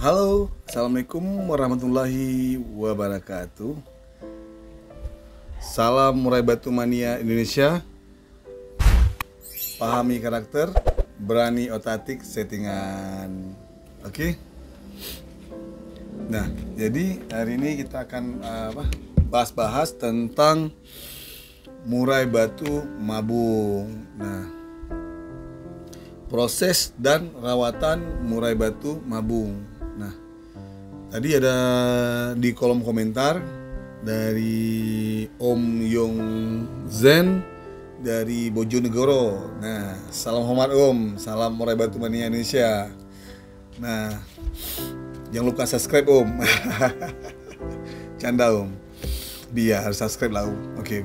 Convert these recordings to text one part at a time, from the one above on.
Halo, Assalamualaikum warahmatullahi wabarakatuh. Salam Murai Batu Mania Indonesia. Pahami karakter, berani otatik settingan. Oke. Nah, jadi hari ini kita akan bahas-bahas tentang murai batu mabung. Nah, proses dan rawatan murai batu mabung. Nah, tadi ada di kolom komentar dari Om Yong Zen dari Bojonegoro. Nah, salam hormat Om, salam Murai Batu Mania Indonesia. Nah, jangan lupa subscribe Om. Canda Om. Dia harus subscribe lah Om. Oke.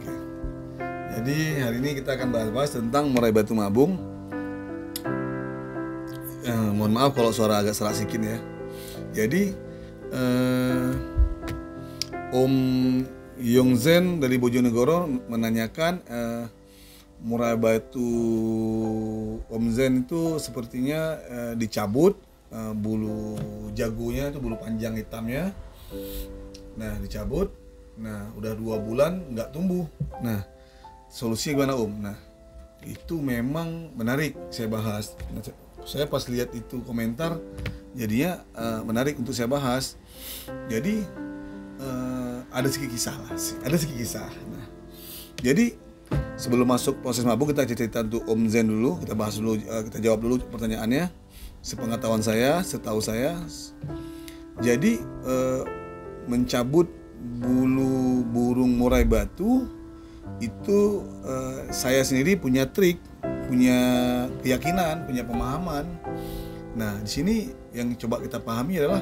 Jadi hari ini kita akan bahas tentang murai batu mabung. Mohon maaf kalau suara agak serak sedikit ya. Jadi Om Yongzen dari Bojonegoro menanyakan murai batu Om Zen itu sepertinya dicabut bulu jagonya, itu bulu panjang hitamnya. Nah, dicabut. Nah, udah 2 bulan nggak tumbuh. Nah, solusinya gimana Om? Nah, itu memang menarik saya bahas. Nah, saya pas lihat itu komentar jadinya menarik untuk saya bahas. Jadi ada sedikit kisah. Nah, jadi sebelum masuk proses mabuk kita cerita untuk Om Zen dulu. Kita bahas dulu, kita jawab dulu pertanyaannya. Sepengetahuan saya, setahu saya, jadi mencabut bulu burung murai batu itu saya sendiri punya trik, punya keyakinan, punya pemahaman. Nah, di sini yang coba kita pahami adalah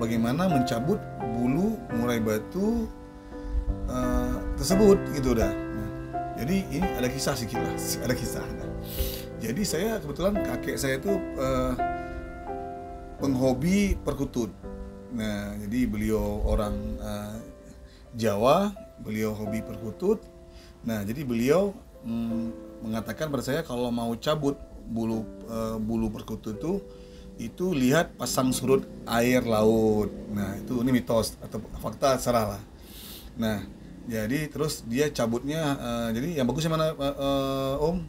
bagaimana mencabut bulu murai batu tersebut gitu dah. Nah, jadi ini ada kisah sedikit lah, ada kisah. Nah, jadi saya kebetulan kakek saya itu penghobi perkutut. Nah, jadi beliau orang Jawa, beliau hobi perkutut. Nah, jadi beliau mengatakan pada saya kalau mau cabut bulu perkutut itu lihat pasang surut air laut. Nah, ini mitos atau fakta serah lah. Nah, jadi terus dia cabutnya, jadi yang bagusnya mana Om?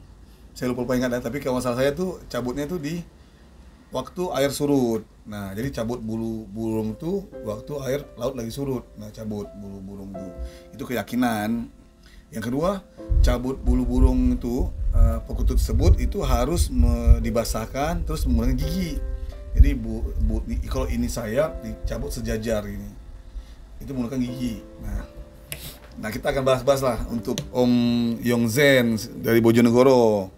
Saya lupa ingat ya, tapi kalau masalah saya tuh cabutnya tuh di waktu air surut. Nah, jadi cabut bulu burung tuh waktu air laut lagi surut. Nah, cabut bulu burung tuh. Itu keyakinan. Yang kedua, cabut bulu burung itu perkutut tersebut itu harus dibasahkan terus menggunakan gigi. Jadi kalau ini sayap dicabut sejajar ini. Itu menggunakan gigi. Nah, kita akan bahas-bahas lah untuk Om Yongzen dari Bojonegoro.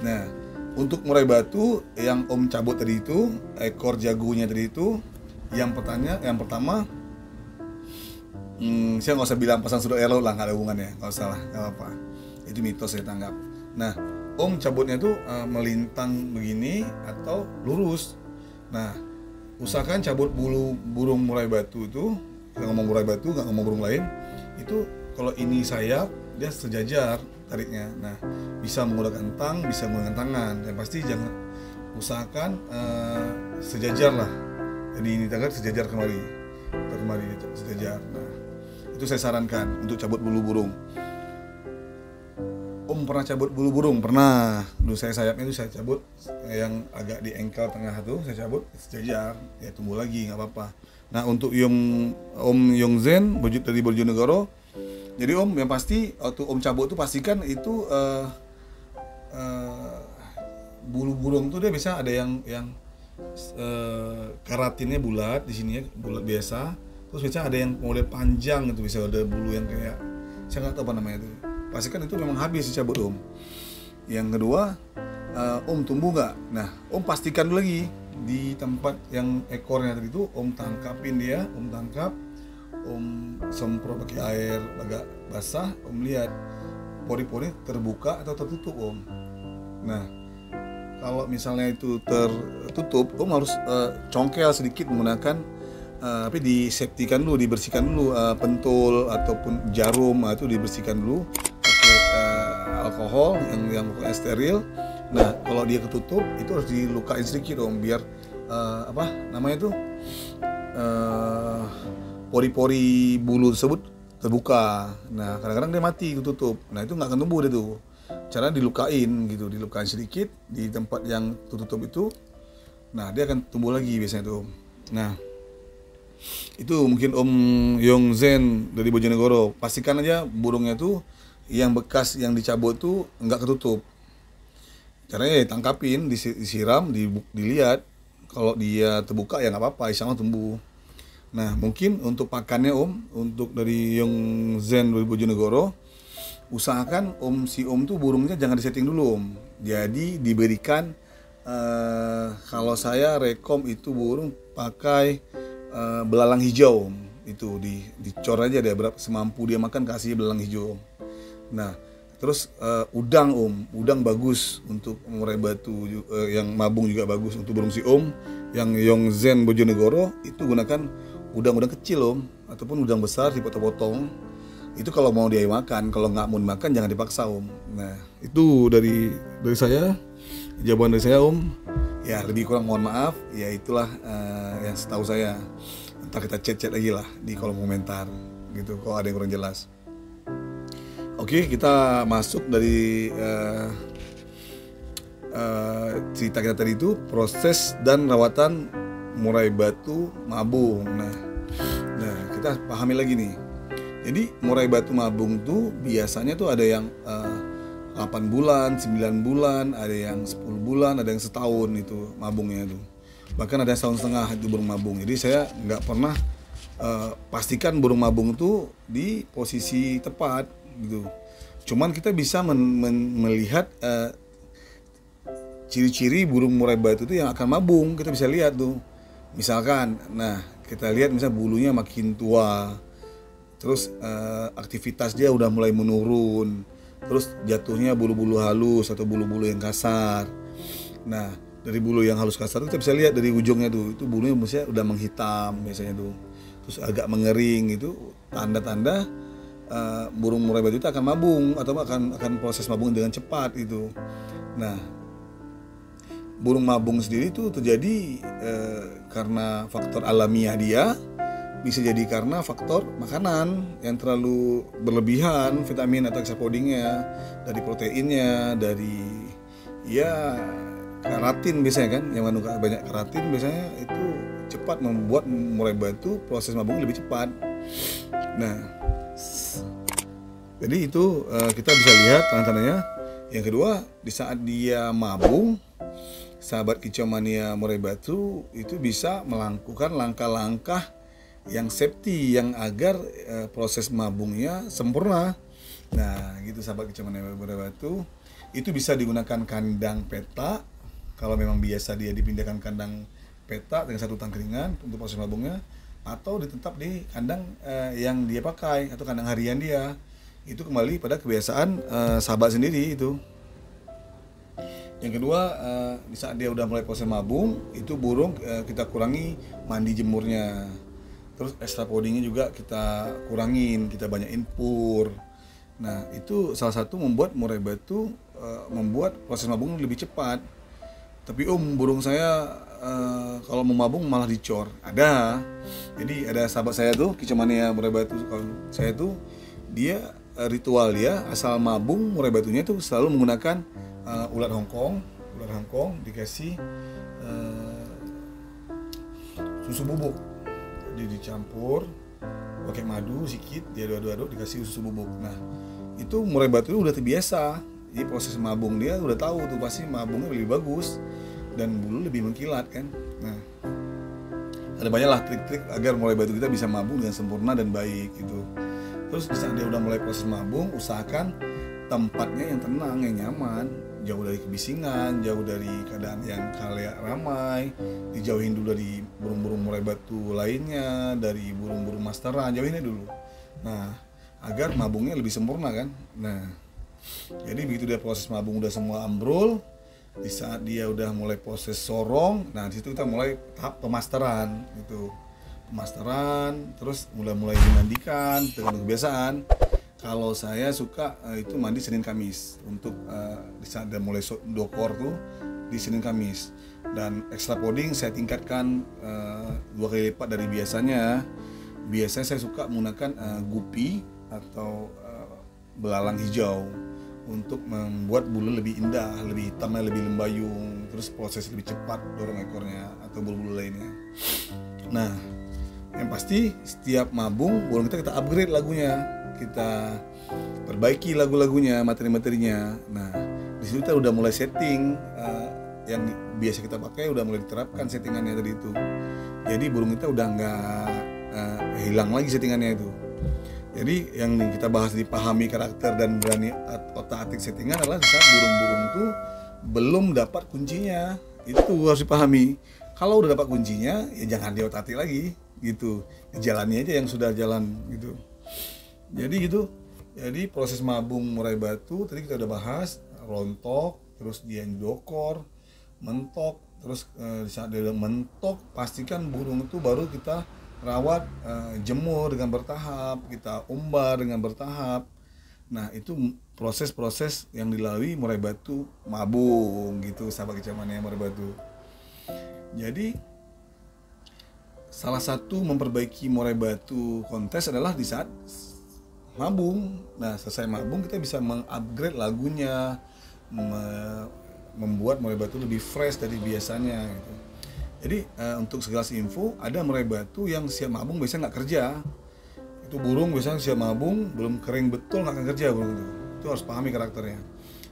Nah, untuk murai batu yang Om cabut tadi itu, ekor jagonya tadi itu, yang pertama, saya nggak usah bilang pasang surut air laut lah, nggak ada hubungannya, nggak usah lah, nggak apa-apa. Itu mitos saya tanggap. Nah, Om cabutnya itu melintang begini atau lurus. Nah, usahakan cabut bulu burung murai batu itu, kita ngomong murai batu, nggak ngomong burung lain, itu kalau ini sayap dia sejajar tariknya. Nah, bisa menggunakan tang, bisa menggunakan tangan. Yang pasti jangan usahakan sejajar lah. Jadi ini tangan sejajar kemari sejajar. Nah, itu saya sarankan untuk cabut bulu burung. Om pernah cabut bulu burung? Pernah. Dulu sayapnya itu saya cabut yang agak di engkel tengah itu saya cabut sejajar, ya tumbuh lagi nggak apa-apa. Nah, untuk Om Yongzen dari Bojonegoro, jadi Om yang pasti waktu Om cabut itu pastikan itu bulu burung tuh dia bisa ada yang keratinnya bulat di sini ya, bulat biasa. Terus bisa ada yang model panjang itu, bisa ada bulu yang kayak saya nggak tahu apa namanya itu. Pastikan itu memang habis dicabut Om. Yang kedua, Om tumbuh nggak? Nah, Om pastikan dulu lagi di tempat yang ekornya tadi itu Om tangkapin dia, Om tangkap, Om semprot pakai air agak basah, Om lihat pori-pori terbuka atau tertutup Om. Nah, kalau misalnya itu tertutup, Om harus congkel sedikit menggunakan tapi diseptikan dulu, dibersihkan dulu, pentul ataupun jarum itu dibersihkan dulu pakai alkohol yang steril. Nah, kalau dia ketutup itu harus dilukain sedikit Om biar apa namanya tuh, eh, pori-pori bulu tersebut terbuka. Nah kadang-kadang dia mati tutup. Nah itu nggak akan tumbuh dia tuh. Cara dilukain gitu, dilukain sedikit di tempat yang tertutup itu. Nah dia akan tumbuh lagi biasanya tuh. Nah itu mungkin Om Yong Zen dari Bojonegoro. Pastikan aja burungnya tuh yang bekas yang dicabut tuh nggak ketutup. Caranya ya tangkapin, disiram, dilihat. Kalau dia terbuka ya nggak apa-apa, insya Allah tumbuh. Nah mungkin untuk pakannya Om, untuk dari Yong Zen dari Bojonegoro, usahakan si Om tuh burungnya jangan disetting dulu Om. Jadi diberikan, kalau saya rekom itu burung pakai belalang hijau Om. Itu dicor aja deh, berapa semampu dia makan, kasih belalang hijau Om. Nah terus udang Om, udang bagus untuk murai batu, yang mabung juga bagus untuk burung si Om. Yang Yong Zen Bojonegoro itu gunakan udang-udang kecil Om, ataupun udang besar dipotong-potong. Itu kalau mau dia makan, kalau nggak mau makan jangan dipaksa Om. Nah itu dari saya, jawaban dari saya Om. Ya lebih kurang mohon maaf, ya itulah yang setahu saya. Ntar kita chat lagi lah di kolom komentar gitu kalau ada yang kurang jelas. Oke, kita masuk dari cerita kita tadi itu, proses dan rawatan murai batu mabung. Nah kita pahami lagi nih. Jadi murai batu mabung tuh biasanya tuh ada yang 8 bulan, 9 bulan, ada yang 10 bulan, ada yang setahun itu mabungnya tuh. Bahkan ada yang setahun setengah itu burung mabung. Jadi saya nggak pernah pastikan burung mabung tuh di posisi tepat gitu. Cuman kita bisa melihat ciri-ciri burung murai batu itu yang akan mabung. Kita bisa lihat tuh. Misalkan, nah kita lihat misalnya bulunya makin tua, terus aktivitas dia udah mulai menurun, terus jatuhnya bulu-bulu halus atau bulu-bulu yang kasar. Nah dari bulu yang halus kasar itu kita bisa lihat dari ujungnya tuh, itu bulunya biasanya udah menghitam biasanya tuh, terus agak mengering. Itu tanda-tanda burung murai batu itu akan mabung atau akan proses mabung dengan cepat itu. Nah burung mabung sendiri itu terjadi karena faktor alamiah dia, bisa jadi karena faktor makanan yang terlalu berlebihan, vitamin atau hexapodingnya, dari proteinnya, dari ya keratin biasanya kan, yang mengandung banyak keratin biasanya itu cepat membuat murai batu proses mabung lebih cepat. Nah jadi itu kita bisa lihat tanda-tandanya. Yang kedua, di saat dia mabung, sahabat kicau mania murai batu itu bisa melakukan langkah-langkah yang safety, yang agar proses mabungnya sempurna. Nah gitu sahabat kicau mania murai batu, itu bisa digunakan kandang peta. Kalau memang biasa dia dipindahkan kandang peta dengan satu tangkringan untuk proses mabungnya, atau ditetap di kandang yang dia pakai atau kandang harian dia. Itu kembali pada kebiasaan sahabat sendiri itu. Yang kedua, di saat dia udah mulai proses mabung, itu burung kita kurangi mandi jemurnya. Terus extra podingnya juga kita kurangin, kita banyakin pur. Nah itu salah satu membuat murai batu membuat proses mabung lebih cepat. Tapi burung saya kalau mau mabung malah dicor. Ada. Jadi ada sahabat saya tuh, kicau mania murai batu, kalau saya tuh, dia ritual dia asal mabung murai batunya tuh selalu menggunakan ulat Hongkong dikasih susu bubuk, jadi dicampur pakai madu sedikit, dia aduk-aduk dikasih susu bubuk. Nah itu murai batu udah terbiasa, jadi proses mabung dia udah tahu tuh pasti mabungnya lebih bagus dan bulu lebih mengkilat kan. Nah ada banyaklah trik-trik agar murai batu kita bisa mabung dengan sempurna dan baik gitu. Terus saat dia udah mulai proses mabung, usahakan tempatnya yang tenang, yang nyaman, jauh dari kebisingan, jauh dari keadaan yang kalian ramai, dijauhin dulu dari burung-burung murai batu lainnya, dari burung-burung masteran, jauhinnya dulu. Nah, agar mabungnya lebih sempurna kan. Nah, jadi begitu dia proses mabung udah semua ambrol, di saat dia udah mulai proses sorong, nah disitu kita mulai tahap pemasteran gitu. Pemasteran, terus mulai dimandikan tergantung kebiasaan. Kalau saya suka itu mandi Senin Kamis untuk di saat dia mulai dokor tuh di Senin Kamis. Dan extra poding saya tingkatkan 2 kali lipat dari biasanya. Biasanya saya suka menggunakan gupi atau belalang hijau untuk membuat bulu lebih indah, lebih hitamnya lebih lembayung, terus proses lebih cepat dorong ekornya atau bulu-bulu lainnya. Nah, yang pasti setiap mabung burung kita upgrade lagunya, kita perbaiki lagu-lagunya, materi-materinya. Nah, di situ kita udah mulai setting yang biasa kita pakai, udah mulai diterapkan settingannya tadi itu. Jadi burung kita udah nggak hilang lagi settingannya itu. Jadi yang kita bahas dipahami karakter dan berani otak-atik settingan adalah saat burung-burung itu belum dapat kuncinya. Itu harus dipahami. Kalau udah dapat kuncinya, ya jangan di otak-atik lagi gitu. Jalani aja yang sudah jalan gitu. Jadi gitu. Jadi proses mabung murai batu tadi kita udah bahas, rontok, terus dia dokor, mentok, terus saat dia mentok pastikan burung itu baru kita rawat, jemur dengan bertahap, kita umbar dengan bertahap. Nah, itu proses-proses yang dilalui murai batu mabung gitu, sahabat kecamania murai batu. Jadi salah satu memperbaiki murai batu kontes adalah di saat mabung. Nah, selesai mabung kita bisa mengupgrade lagunya, membuat murai batu lebih fresh dari biasanya gitu. Jadi untuk segelas info, ada murai batu yang siap mabung biasanya nggak kerja. Itu burung biasanya siap mabung, belum kering betul nggak akan kerja burung itu. Itu harus pahami karakternya.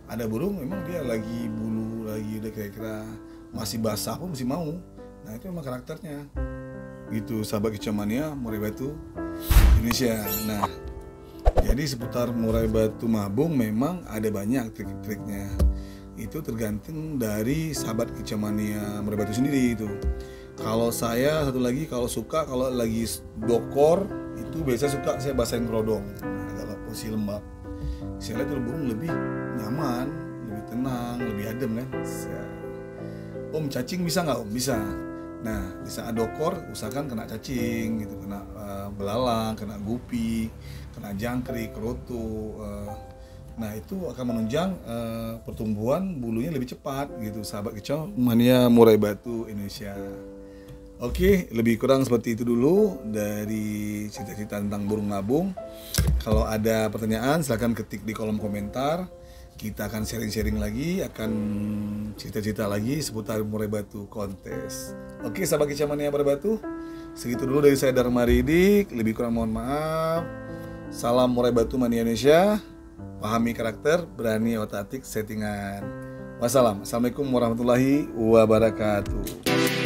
Ada burung memang dia lagi bulu, lagi udah kira-kira masih basah pun masih mau. Nah itu memang karakternya. Gitu sahabat kecamania murai batu Indonesia. Nah jadi seputar murai batu mabung memang ada banyak trik-triknya. Itu tergantung dari sahabat kecamania murai batu sendiri itu. Kalau saya satu lagi kalau lagi dokor itu biasa suka saya basahin kerodong. Nah, kalau posisi lembab. Saya lihat burung lebih nyaman, lebih tenang, lebih adem kan. Om cacing bisa nggak om? Bisa. Nah di saat dokor usahakan kena cacing gitu, kena belalang, kena gupi, kena jangkrik, kerutu. Nah itu akan menunjang pertumbuhan bulunya lebih cepat gitu sahabat kecamania murai batu Indonesia. Oke, lebih kurang seperti itu dulu dari cerita-cerita tentang burung mabung. Kalau ada pertanyaan silahkan ketik di kolom komentar. Kita akan sharing-sharing lagi, akan cerita-cerita lagi seputar murai batu kontes. Oke sahabat kecamania murai batu, segitu dulu dari saya Dharma Ridik. Lebih kurang mohon maaf. Salam murai batu mania Indonesia. Pahami karakter, berani otak-atik settingan. Wassalam. Assalamualaikum warahmatullahi wabarakatuh.